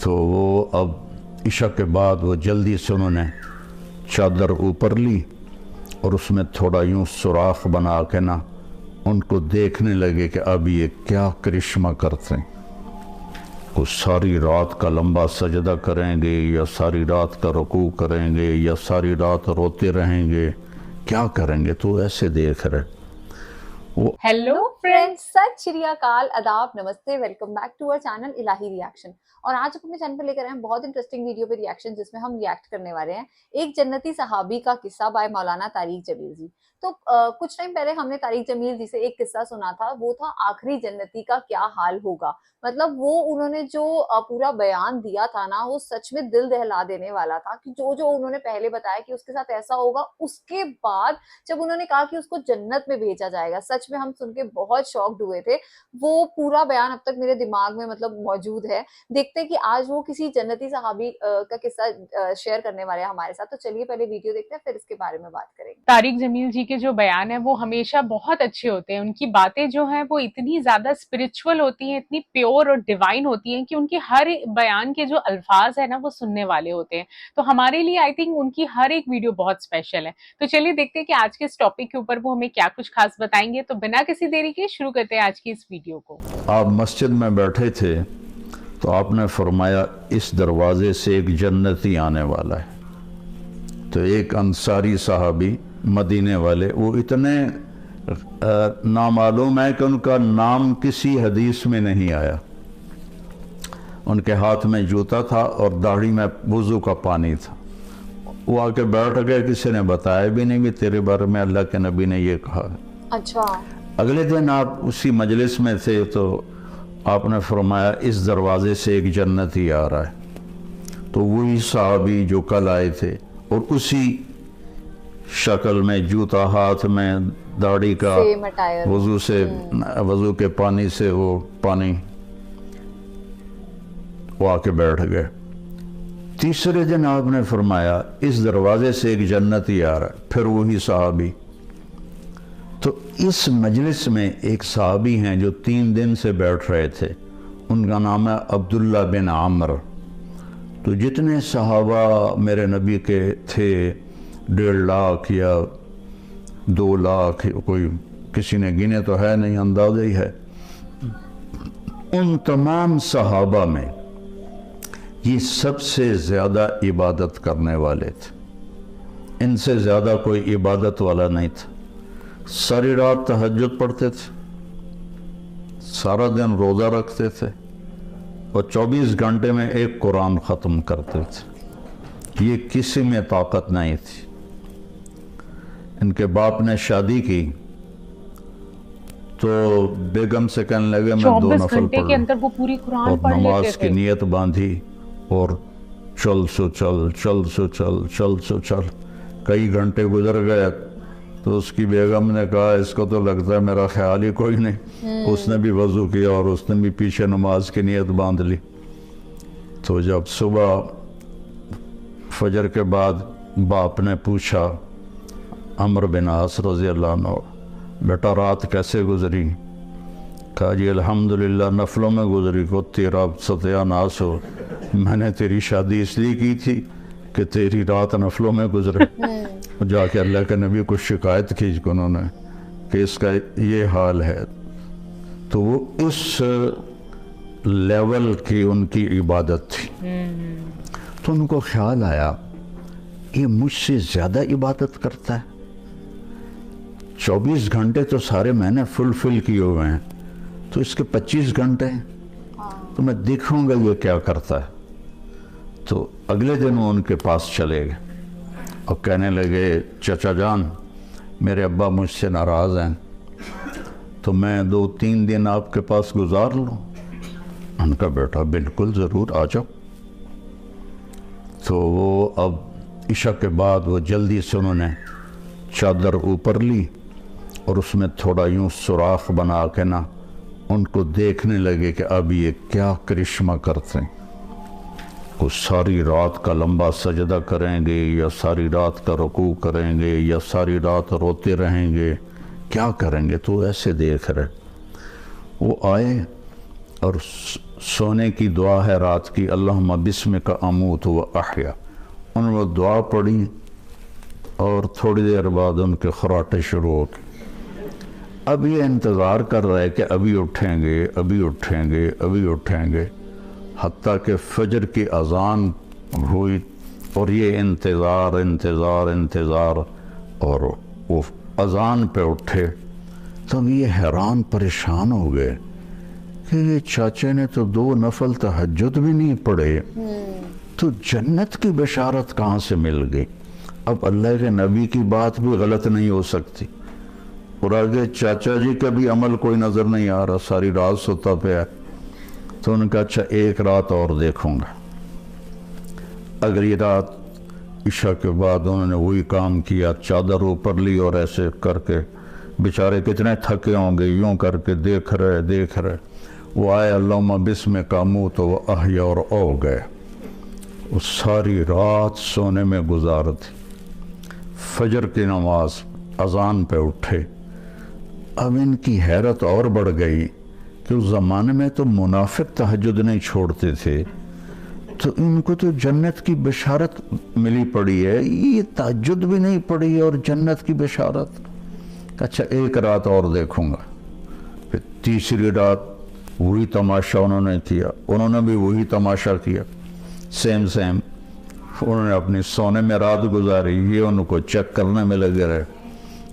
تو وہ اب عشاء کے بعد وہ جلدی سے انہوں نے چادر اوپر لی اور اس میں تھوڑا یوں سوراخ بنا کے نا ان کو دیکھنے لگے کہ اب یہ کیا کرشمہ کرتے ہیں، وہ ساری رات کا لمبا سجدہ کریں گے یا ساری رات کا رکوع کریں گے یا ساری رات روتے رہیں گے، کیا کریں گے؟ تو ایسے دیکھ رہے وہ۔ ہیلو فرینڈز، ست شری اکال، آداب، نمستے، ویلکم بیک ٹو اور چینل الہی ریاکشن۔ اور آج اپنے چینل پہ لے کر آئے ہیں بہت انٹرسٹنگ ویڈیو پہ ریاکشن، جس میں ہم ریاکٹ کرنے والے ہیں ایک جنتی صحابی کا قصہ بائے مولانا طارق جمیل جی۔ تو کچھ ٹائم پہلے ہم نے طارق جمیل جی سے ایک قصہ سنا تھا، وہ تھا آخری جنتی کا کیا حال ہوگا۔ مطلب وہ انہوں نے جو پورا بیان دیا تھا نا، وہ سچ میں دل دہلا دینے والا تھا کہ جو انہوں نے پہلے بتایا کہ اس کے ساتھ ایسا ہوگا، اس کے بعد جب انہوں نے کہا کہ اس کو جنت میں بھیجا جائے گا، سچ میں ہم سن کے بہت شاکڈ ہوئے تھے۔ وہ پورا بیان اب تک میرے دماغ میں موجود ہے۔ دیکھتے کہ آج وہ کسی جنتی صحابی کا قصہ شیئر کرنے والے ہیں ہمارے ساتھ۔ تو چلیے پہلے ویڈیو دیکھتے ہیں، پھر اس کے بارے میں بات کریں گے۔ طارق جمیل جی کے جو بیان ہیں وہ ہمیشہ بہت اچھے ہوتے ہیں۔ ان کی باتیں جو ہیں وہ اتنی زیادہ اسپرچول ہوتی ہیں، اتنی پیور اور ڈیوائن ہوتی ہیں کہ ان کے ہر بیان کے جو الفاظ ہیں نا وہ سننے والے ہوتے ہیں۔ تو ہمارے لیے آئی تھنک ان کی ہر ایک ویڈیو بہت اسپیشل ہے۔ تو چلیے دیکھتے ہیں کہ آج کے اس ٹاپک کے اوپر وہ ہمیں کیا کچھ خاص بتائیں گے۔ تو بنا کسی دیری کے شروع کرتے ہیں آج کی اس ویڈیو کو۔ آپ مسجد میں بیٹھے تھے تو آپ نے فرمایا اس دروازے سے ایک جنتی آنے والا ہے۔ تو ایک انصاری صحابی مدینے والے، وہ اتنے نامعلوم ہے کہ ان کا نام کسی حدیث میں نہیں آیا۔ ان کے ہاتھ میں جوتا تھا اور داڑھی میں وضو کا پانی تھا۔ وہ آ کے بیٹھ گئے، کسی نے بتایا بھی نہیں کہ تیرے بارے میں اللہ کے نبی نے یہ کہا۔ اچھا، اگلے دن آپ اسی مجلس میں تھے تو آپ نے فرمایا اس دروازے سے ایک جنتی آ رہا ہے۔ تو وہی صحابی جو کل آئے تھے اور اسی شکل میں، جوتا ہاتھ میں، داڑھی کا، وضو کے پانی سے وہ پانی، وہ آ کے بیٹھ گئے۔ تیسرے دن آپ نے فرمایا اس دروازے سے ایک جنتی آ رہا ہے، پھر وہی صحابی۔ تو اس مجلس میں ایک صحابی ہیں جو 3 دن سے بیٹھ رہے تھے، ان کا نام ہے عبداللہ بن عامر۔ تو جتنے صحابہ میرے نبی کے تھے، 1.5 لاکھ یا 2 لاکھ، کوئی کسی نے گنے تو ہے نہیں، اندازہ ہی ہے۔ ان تمام صحابہ میں یہ سب سے زیادہ عبادت کرنے والے تھے، ان سے زیادہ کوئی عبادت والا نہیں تھا۔ ساری رات تہجد پڑھتے تھے، سارا دن روزہ رکھتے تھے اور 24 گھنٹے میں ایک قرآن ختم کرتے تھے۔ یہ کسی میں طاقت نہیں تھی۔ ان کے باپ نے شادی کی تو بیگم سے کہنے لگے میں 2 نفل پڑھ لوں، اور نماز کی نیت باندھی اور چل سو چل، چل سو چل، چل سو چل۔ کئی گھنٹے گزر گئے تو اس کی بیگم نے کہا اس کو تو لگتا ہے میرا خیال ہی کوئی نہیں۔ اس نے بھی وضو کیا اور اس نے بھی پیچھے نماز کی نیت باندھ لی۔ تو جب صبح فجر کے بعد باپ نے پوچھا عمرو بن عاص رضی اللہ عنہ، بیٹا رات کیسے گزری؟ کہا جی الحمدللہ نفلوں میں گزری، کو تیرا ستیہ ناس ہو، میں نے تیری شادی اس لیے کی تھی کہ تیری رات نفلوں میں گزرے۔ جا کے اللہ کے نبی کو شکایت کی انہوں نے کہ اس کا یہ حال ہے۔ تو وہ اس لیول کی ان کی عبادت تھی۔ تو ان کو خیال آیا یہ مجھ سے زیادہ عبادت کرتا ہے، 24 گھنٹے تو سارے میں نے فل کیے ہوئے ہیں، تو اس کے 25 گھنٹے ہیں، تو میں دیکھوں گا یہ کیا کرتا ہے۔ تو اگلے دن وہ ان کے پاس چلے گئے اور کہنے لگے چچا جان میرے ابا مجھ سے ناراض ہیں، تو میں 2-3 دن آپ کے پاس گزار لوں؟ ان کا بیٹا بالکل ضرور آ جاؤ۔ تو وہ اب عشاء کے بعد وہ جلدی سے انہوں نے چادر اوپر لی اور اس میں تھوڑا یوں سوراخ بنا کے نا ان کو دیکھنے لگے کہ اب یہ کیا کرشمہ کرتے ہیں، وہ ساری رات کا لمبا سجدہ کریں گے یا ساری رات کا رکوع کریں گے یا ساری رات روتے رہیں گے، کیا کریں گے؟ تو ایسے دیکھ رہے۔ وہ آئے اور سونے کی دعا ہے رات کی، اللہم بسمک اموت و احیا، انہوں نے دعا پڑھی اور تھوڑی دیر بعد ان کے خراٹے شروع ہو گئے۔ اب یہ انتظار کر رہے کہ ابھی اٹھیں گے، ابھی اٹھیں گے، ابھی اٹھیں گے، حتیٰ کہ فجر کی اذان ہوئی اور یہ انتظار انتظار انتظار، اور وہ اذان پہ اٹھے تو یہ حیران پریشان ہو گئے کہ یہ چاچے نے تو 2 نفل تہجد بھی نہیں پڑھے، تو جنت کی بشارت کہاں سے مل گئی؟ اب اللہ کے نبی کی بات بھی غلط نہیں ہو سکتی، اور آگے چاچا جی کا بھی عمل کوئی نظر نہیں آ رہا، ساری رات سوتا پیا۔ تو انہوں نے کہا اچھا ایک رات اور دیکھوں گا۔ اگلی رات عشاء کے بعد انہوں نے وہی کام کیا، چادر اوپر لی اور ایسے کر کے، بیچارے کتنے تھکے ہوں گے، یوں کر کے دیکھ رہے، وہ آئے اللہم بسمک اموت و احیا اور او گئے۔ وہ ساری رات سونے میں گزار دی، فجر کی نماز اذان پہ اٹھے۔ اب ان کی حیرت اور بڑھ گئی کہ اس زمانے میں تو منافق تہجد نہیں چھوڑتے تھے، تو ان کو تو جنت کی بشارت ملی پڑی ہے، یہ تہجد بھی نہیں پڑی اور جنت کی بشارت۔ اچھا ایک رات اور دیکھوں گا۔ پھر تیسری رات وہی تماشا انہوں نے کیا، انہوں نے بھی وہی تماشا کیا، سیم انہوں نے اپنی سونے میں رات گزاری، یہ ان کو چیک کرنے میں لگے رہے۔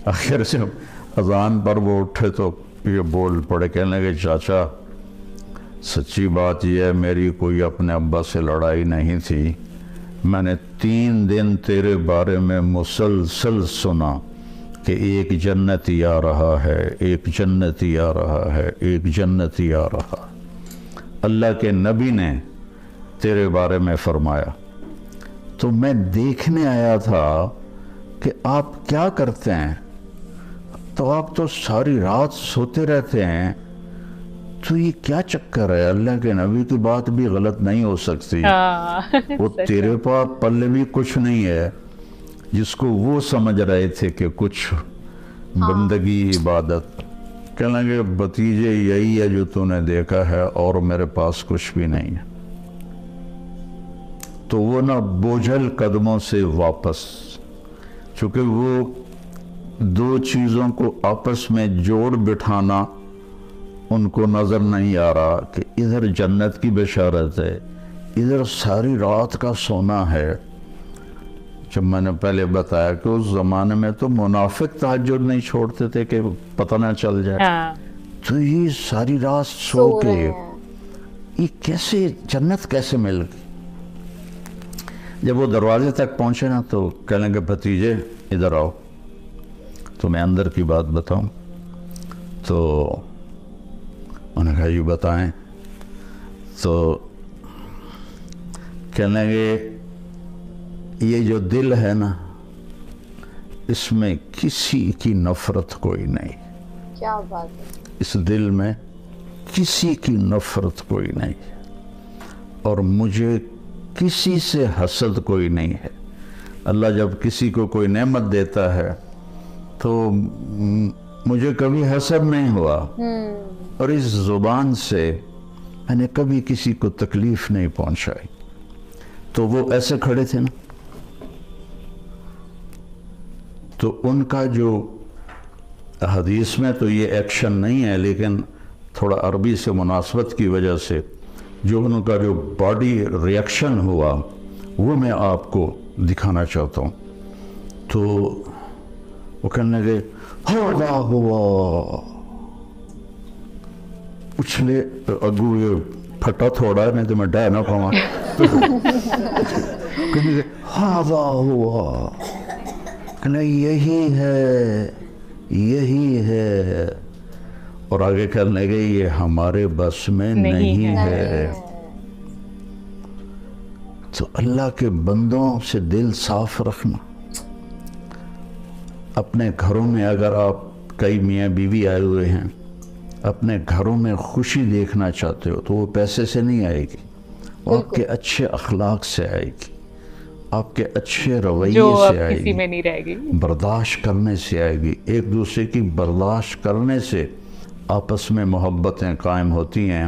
آخر سے اذان پر وہ اٹھے تو یہ بول پڑے، کہنے لگے چاچا سچی بات یہ ہے میری کوئی اپنے ابا سے لڑائی نہیں تھی، میں نے 3 دن تیرے بارے میں مسلسل سنا کہ ایک جنتی آ رہا ہے، ایک جنتی آ رہا ہے، ایک جنتی آ رہا۔ اللہ کے نبی نے تیرے بارے میں فرمایا، تو میں دیکھنے آیا تھا کہ آپ کیا کرتے ہیں، تو آپ تو ساری رات سوتے رہتے ہیں، تو یہ کیا چکر ہے؟ اللہ کے نبی کی بات بھی غلط نہیں ہو سکتی، وہ تیرے پاس پلے بھی کچھ نہیں ہے، جس کو وہ سمجھ رہے تھے کہ کچھ بندگی عبادت۔ کہنے لگے بھتیجے یہی ہے جو تو نے دیکھا ہے، اور میرے پاس کچھ بھی نہیں ہے۔ تو وہ نہ بوجھل قدموں سے واپس، چونکہ وہ 2 چیزوں کو آپس میں جوڑ بٹھانا ان کو نظر نہیں آ رہا کہ ادھر جنت کی بشارت ہے، ادھر ساری رات کا سونا ہے۔ جب میں نے پہلے بتایا کہ اس زمانے میں تو منافق تہجد نہیں چھوڑتے تھے کہ پتہ نہ چل جائے، تو یہ ساری رات سو کے یہ کیسے جنت کیسے مل گئی؟ جب وہ دروازے تک پہنچے نا تو کہنے لگے بھتیجے ادھر آؤ، تو میں اندر کی بات بتاؤں؟ تو انہوں نے کہا یہ بتائیں۔ تو کہنے لگے یہ جو دل ہے نا، اس میں کسی کی نفرت کوئی نہیں، کیا بات ہے، اس دل میں کسی کی نفرت کوئی نہیں، اور مجھے کسی سے حسد کوئی نہیں ہے۔ اللہ جب کسی کو کوئی نعمت دیتا ہے تو مجھے کبھی حسد نہیں ہوا، اور اس زبان سے میں نے کبھی کسی کو تکلیف نہیں پہنچائی۔ تو وہ ایسے کھڑے تھے نا، تو ان کا جو حدیث میں تو یہ ایکشن نہیں ہے، لیکن تھوڑا عربی سے مناسبت کی وجہ سے جو ان کا جو باڈی ریاکشن ہوا وہ میں آپ کو دکھانا چاہتا ہوں۔ تو وہ کہنے لگے ہوا ہوا، اچھلے اگو یہ پھٹا تھوڑا ہے، نہیں تو میں ڈہ نہ پاؤں۔ کہنے لگے ہوا ہوا، کہنے یہی ہے، یہی ہے، اور آگے کہنے لگے یہ ہمارے بس میں نہیں ہے۔ تو اللہ کے بندوں سے دل صاف رکھنا۔ اپنے گھروں میں اگر آپ کئی میاں بیوی آئے ہوئے ہیں، اپنے گھروں میں خوشی دیکھنا چاہتے ہو تو وہ پیسے سے نہیں آئے گی، وہ آپ کے اچھے اخلاق سے آئے گی، آپ کے اچھے رویے سے آئے گی، میں نہیں رہے گی، برداشت کرنے سے آئے گی۔ ایک دوسرے کی برداشت کرنے سے آپس میں محبتیں قائم ہوتی ہیں۔